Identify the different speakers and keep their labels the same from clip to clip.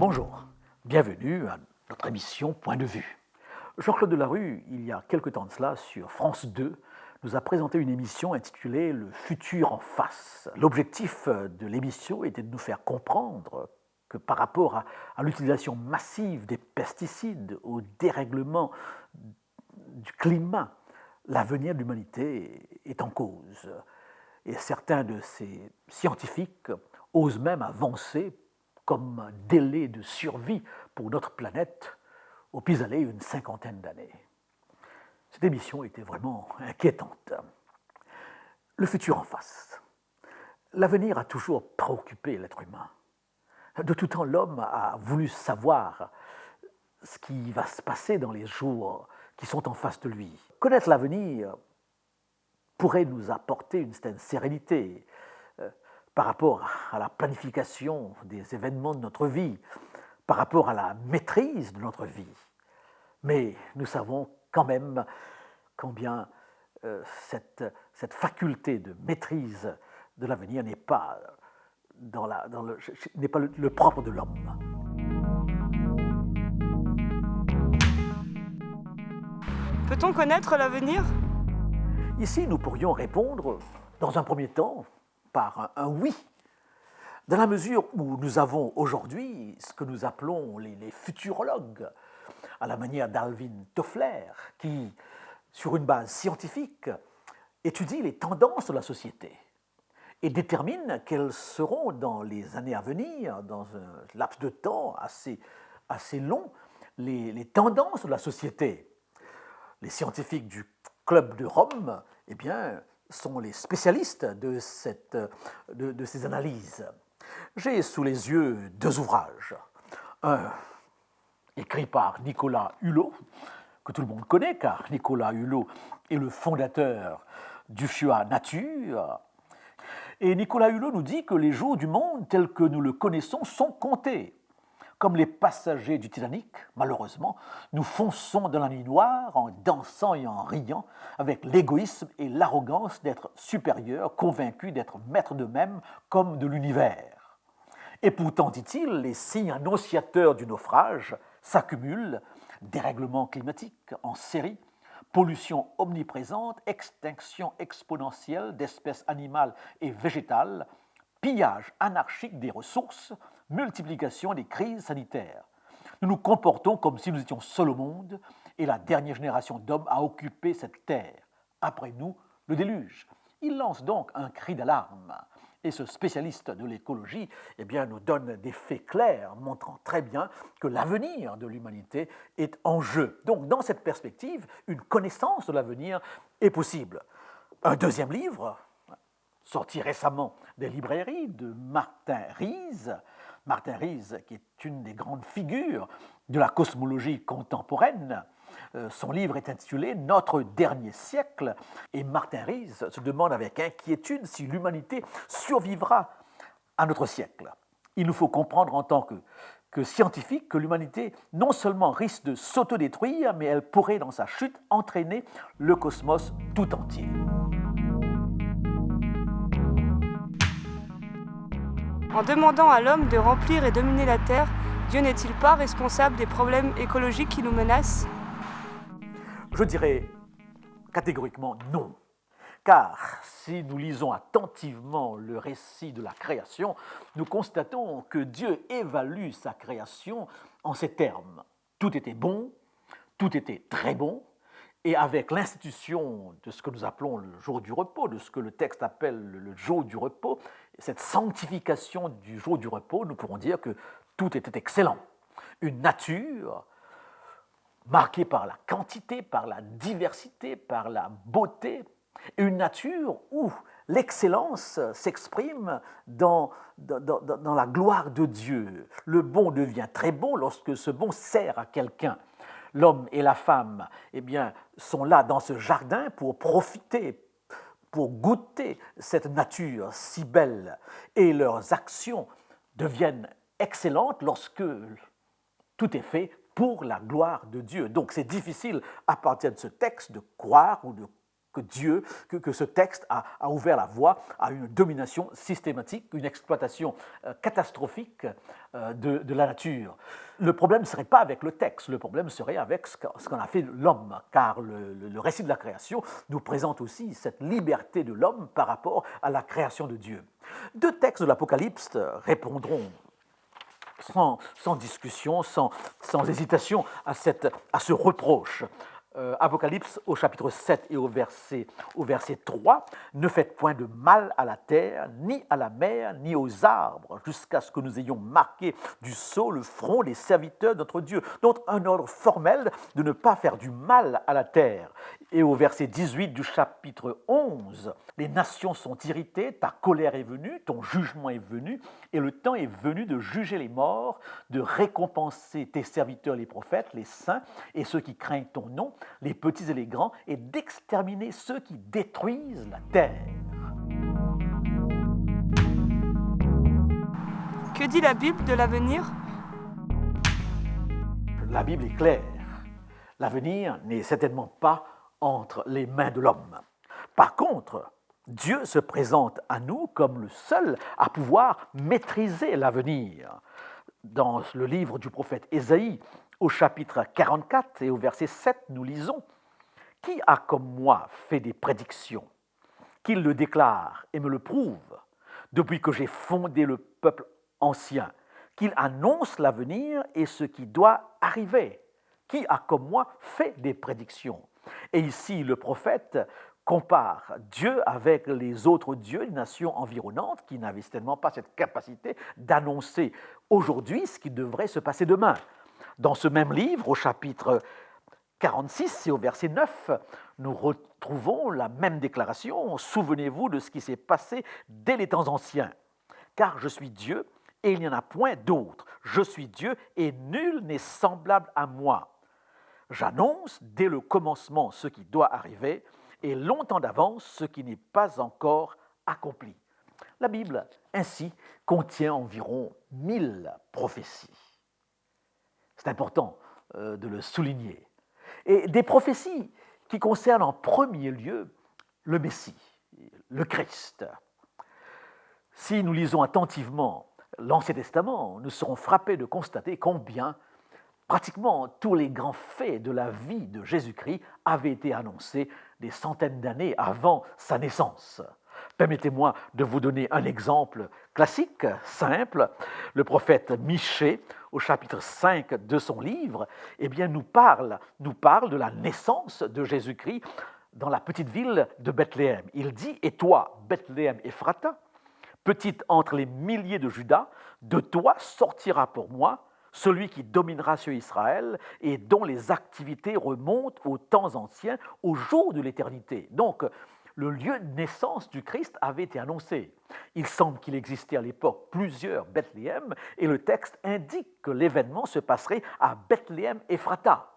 Speaker 1: Bonjour, bienvenue à notre émission Point de vue. Jean-Claude Delarue, il y a quelque temps de cela, sur France 2, nous a présenté une émission intitulée Le futur en face. L'objectif de l'émission était de nous faire comprendre que par rapport à l'utilisation massive des pesticides, au dérèglement du climat, l'avenir de l'humanité est en cause. Et certains de ces scientifiques osent même avancer comme un délai de survie pour notre planète, au pis-aller une cinquantaine d'années. Cette émission était vraiment inquiétante. Le futur en face. L'avenir a toujours préoccupé l'être humain. De tout temps, l'homme a voulu savoir ce qui va se passer dans les jours qui sont en face de lui. Connaître l'avenir pourrait nous apporter une certaine sérénité par rapport à la planification des événements de notre vie, par rapport à la maîtrise de notre vie. Mais nous savons quand même combien cette faculté de maîtrise de l'avenir n'est pas, n'est pas le propre de l'homme.
Speaker 2: Peut-on connaître l'avenir ?
Speaker 1: Ici, nous pourrions répondre, dans un premier temps, par un oui, dans la mesure où nous avons aujourd'hui ce que nous appelons les futurologues, à la manière d'Alvin Toffler, qui, sur une base scientifique, étudie les tendances de la société et détermine quelles seront dans les années à venir, dans un laps de temps assez long, les tendances de la société. Les scientifiques du Club de Rome, eh bien, sont les spécialistes de ces analyses. J'ai sous les yeux deux ouvrages. Un écrit par Nicolas Hulot, que tout le monde connaît, car Nicolas Hulot est le fondateur du FUA Nature. Et Nicolas Hulot nous dit que les jours du monde tels que nous le connaissons sont comptés. Comme les passagers du Titanic, malheureusement, nous fonçons dans la nuit noire en dansant et en riant, avec l'égoïsme et l'arrogance d'être supérieurs, convaincus d'être maîtres d'eux-mêmes comme de l'univers. Et pourtant, dit-il, les signes annonciateurs du naufrage s'accumulent, dérèglement climatique en série, pollution omniprésente, extinction exponentielle d'espèces animales et végétales, pillage anarchique des ressources, multiplication des crises sanitaires. Nous nous comportons comme si nous étions seuls au monde et la dernière génération d'hommes a occupé cette terre. Après nous, le déluge. Il lance donc un cri d'alarme. Et ce spécialiste de l'écologie nous donne des faits clairs montrant très bien que l'avenir de l'humanité est en jeu. Donc, dans cette perspective, une connaissance de l'avenir est possible. Un deuxième livre, sorti récemment des librairies, de Martin Rees. Martin Rees, qui est une des grandes figures de la cosmologie contemporaine. Son livre est intitulé « Notre dernier siècle » et Martin Rees se demande avec inquiétude si l'humanité survivra à notre siècle. Il nous faut comprendre en tant que scientifique que l'humanité non seulement risque de s'autodétruire, mais elle pourrait dans sa chute entraîner le cosmos tout entier.
Speaker 2: En demandant à l'homme de remplir et dominer la Terre, Dieu n'est-il pas responsable des problèmes écologiques qui nous menacent ?
Speaker 1: Je dirais catégoriquement non. Car si nous lisons attentivement le récit de la création, nous constatons que Dieu évalue sa création en ces termes. Tout était bon, tout était très bon, et avec l'institution de ce que nous appelons le jour du repos, de ce que le texte appelle le jour du repos, cette sanctification du jour du repos, nous pourrons dire que tout était excellent. Une nature marquée par la quantité, par la diversité, par la beauté, et une nature où l'excellence s'exprime dans la gloire de Dieu. Le bon devient très bon lorsque ce bon sert à quelqu'un. L'homme et la femme sont là dans ce jardin pour profiter, pour goûter cette nature si belle. Et leurs actions deviennent excellentes lorsque tout est fait pour la gloire de Dieu. Donc c'est difficile à partir de ce texte de croire ou de que ce texte a ouvert la voie à une domination systématique, une exploitation catastrophique de la nature. Le problème ne serait pas avec le texte, le problème serait avec ce qu'en a fait l'homme, car le récit de la création nous présente aussi cette liberté de l'homme par rapport à la création de Dieu. Deux textes de l'Apocalypse répondront sans discussion, sans hésitation à ce reproche. Apocalypse au chapitre 7 et au verset 3, « Ne faites point de mal à la terre, ni à la mer, ni aux arbres, jusqu'à ce que nous ayons marqué du sceau le front des serviteurs de notre Dieu. » Donc un ordre formel de ne pas faire du mal à la terre. Et au verset 18 du chapitre 11, « Les nations sont irritées, ta colère est venue, ton jugement est venu, et le temps est venu de juger les morts, de récompenser tes serviteurs les prophètes, les saints, et ceux qui craignent ton nom, les petits et les grands, et d'exterminer ceux qui détruisent la terre. »
Speaker 2: Que dit la Bible de l'avenir ?
Speaker 1: La Bible est claire. L'avenir n'est certainement pas entre les mains de l'homme. Par contre, Dieu se présente à nous comme le seul à pouvoir maîtriser l'avenir. Dans le livre du prophète Ésaïe, au chapitre 44 et au verset 7, nous lisons « Qui a comme moi fait des prédictions, qu'il le déclare et me le prouve, depuis que j'ai fondé le peuple ancien, qu'il annonce l'avenir et ce qui doit arriver. Qui a comme moi fait des prédictions ?» Et ici, le prophète compare Dieu avec les autres dieux, les nations environnantes, qui n'avaient certainement pas cette capacité d'annoncer aujourd'hui ce qui devrait se passer demain. Dans ce même livre, au chapitre 46 et au verset 9, nous retrouvons la même déclaration. « Souvenez-vous de ce qui s'est passé dès les temps anciens. Car je suis Dieu et il n'y en a point d'autre. Je suis Dieu et nul n'est semblable à moi. J'annonce dès le commencement ce qui doit arriver et longtemps d'avance ce qui n'est pas encore accompli. » La Bible, ainsi, contient environ 1000 prophéties. C'est important de le souligner. Et des prophéties qui concernent en premier lieu le Messie, le Christ. Si nous lisons attentivement l'Ancien Testament, nous serons frappés de constater combien pratiquement tous les grands faits de la vie de Jésus-Christ avaient été annoncés des centaines d'années avant sa naissance. Permettez-moi de vous donner un exemple classique, simple. Le prophète Michée, au chapitre 5 de son livre, nous parle de la naissance de Jésus-Christ dans la petite ville de Bethléem. Il dit « Et toi, Bethléem Ephrata, petite entre les milliers de Juda, de toi sortira pour moi celui qui dominera sur Israël et dont les activités remontent aux temps anciens, au jour de l'éternité. » Donc, le lieu de naissance du Christ avait été annoncé. Il semble qu'il existait à l'époque plusieurs Bethléem et le texte indique que l'événement se passerait à Bethléem Ephrata.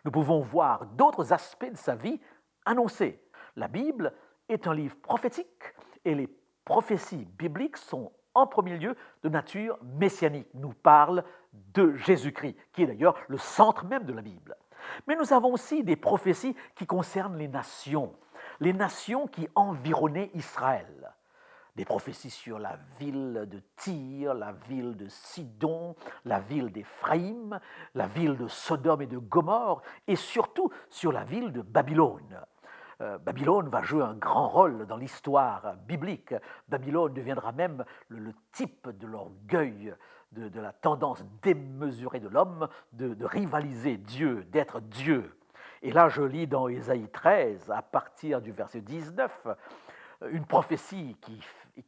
Speaker 1: Nous pouvons voir d'autres aspects de sa vie annoncés. La Bible est un livre prophétique et les prophéties bibliques sont en premier lieu de nature messianique, nous parlent de Jésus-Christ, qui est d'ailleurs le centre même de la Bible. Mais nous avons aussi des prophéties qui concernent les nations qui environnaient Israël. Des prophéties sur la ville de Tyr, la ville de Sidon, la ville d'Éphraïm, la ville de Sodome et de Gomorrhe, et surtout sur la ville de Babylone. Babylone va jouer un grand rôle dans l'histoire biblique. Babylone deviendra même le type de l'orgueil, de la tendance démesurée de l'homme de rivaliser Dieu, d'être Dieu. Et là, je lis dans Ésaïe 13, à partir du verset 19, une prophétie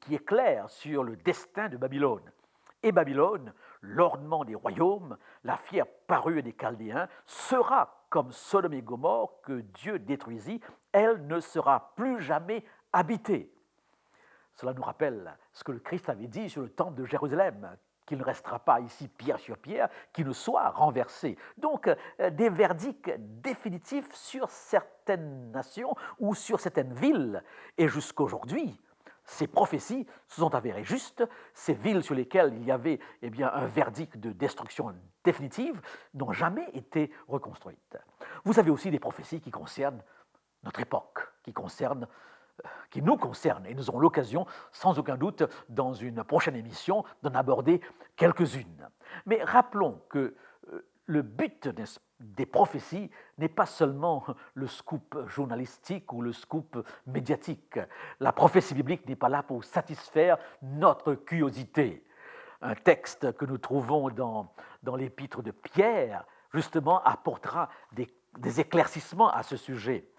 Speaker 1: qui est claire sur le destin de Babylone. « Et Babylone, l'ornement des royaumes, la fière parure des Chaldéens, sera comme Sodome et Gomorrhe que Dieu détruisit, elle ne sera plus jamais habitée. » Cela nous rappelle ce que le Christ avait dit sur le temple de Jérusalem, qu'il ne restera pas ici pierre sur pierre, qu'il ne soit renversé. Donc, des verdicts définitifs sur certaines nations ou sur certaines villes. Et jusqu'aujourd'hui, ces prophéties se sont avérées justes. Ces villes sur lesquelles il y avait un verdict de destruction définitive n'ont jamais été reconstruites. Vous avez aussi des prophéties qui concernent notre époque, qui nous concerne, et nous aurons l'occasion, sans aucun doute, dans une prochaine émission, d'en aborder quelques-unes. Mais rappelons que le but des prophéties n'est pas seulement le scoop journalistique ou le scoop médiatique. La prophétie biblique n'est pas là pour satisfaire notre curiosité. Un texte que nous trouvons dans l'épître de Pierre, justement, apportera des éclaircissements à ce sujet.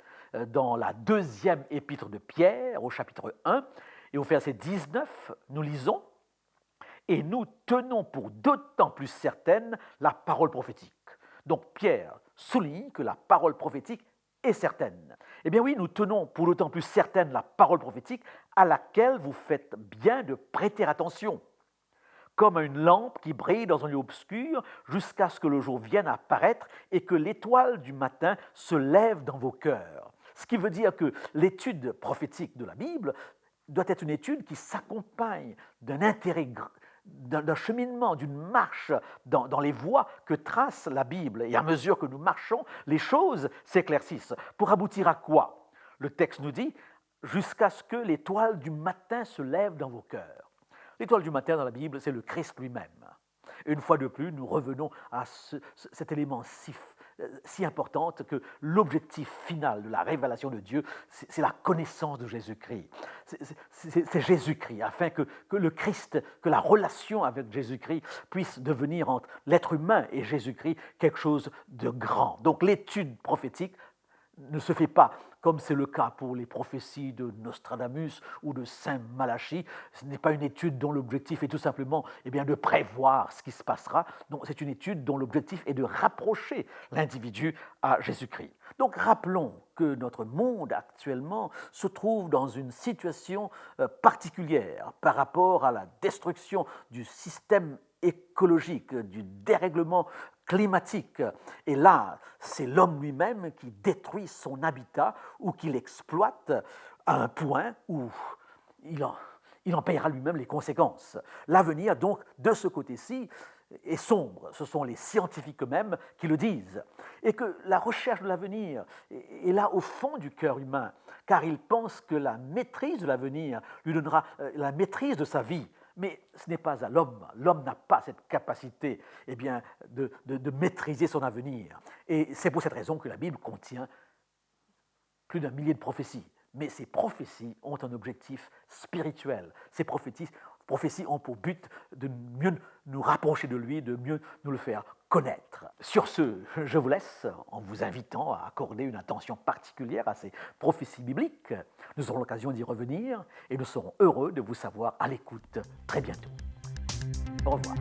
Speaker 1: Dans la deuxième épître de Pierre, au chapitre 1, et au verset 19, nous lisons « Et nous tenons pour d'autant plus certaine la parole prophétique ». Donc Pierre souligne que la parole prophétique est certaine. Eh bien oui, nous tenons pour d'autant plus certaine la parole prophétique à laquelle vous faites bien de prêter attention, comme à une lampe qui brille dans un lieu obscur jusqu'à ce que le jour vienne apparaître et que l'étoile du matin se lève dans vos cœurs. Ce qui veut dire que l'étude prophétique de la Bible doit être une étude qui s'accompagne d'un intérêt, d'un cheminement, d'une marche dans les voies que trace la Bible. Et à mesure que nous marchons, les choses s'éclaircissent. Pour aboutir à quoi? Le texte nous dit « jusqu'à ce que l'étoile du matin se lève dans vos cœurs ». L'étoile du matin dans la Bible, c'est le Christ lui-même. Et une fois de plus, nous revenons à cet élément si important que l'objectif final de la révélation de Dieu, c'est la connaissance de Jésus-Christ. C'est Jésus-Christ, afin que le Christ, que la relation avec Jésus-Christ puisse devenir entre l'être humain et Jésus-Christ quelque chose de grand. Donc l'étude prophétique ne se fait pas comme c'est le cas pour les prophéties de Nostradamus ou de Saint Malachie. Ce n'est pas une étude dont l'objectif est tout simplement de prévoir ce qui se passera. Non, c'est une étude dont l'objectif est de rapprocher l'individu à Jésus-Christ. Donc rappelons que notre monde actuellement se trouve dans une situation particulière par rapport à la destruction du système écologique, du dérèglement climatique. Et là, c'est l'homme lui-même qui détruit son habitat ou qui l'exploite à un point où il en paiera lui-même les conséquences. L'avenir, donc, de ce côté-ci, est sombre. Ce sont les scientifiques eux-mêmes qui le disent. Et que la recherche de l'avenir est là au fond du cœur humain, car il pense que la maîtrise de l'avenir lui donnera la maîtrise de sa vie. Mais ce n'est pas à l'homme. L'homme n'a pas cette capacité de maîtriser son avenir. Et c'est pour cette raison que la Bible contient plus d'1 millier de prophéties. Mais ces prophéties ont un objectif spirituel. Ces prophéties ont pour but de mieux nous rapprocher de lui, de mieux nous le faire connaître. Sur ce, je vous laisse en vous invitant à accorder une attention particulière à ces prophéties bibliques. Nous aurons l'occasion d'y revenir et nous serons heureux de vous savoir à l'écoute très bientôt. Au revoir.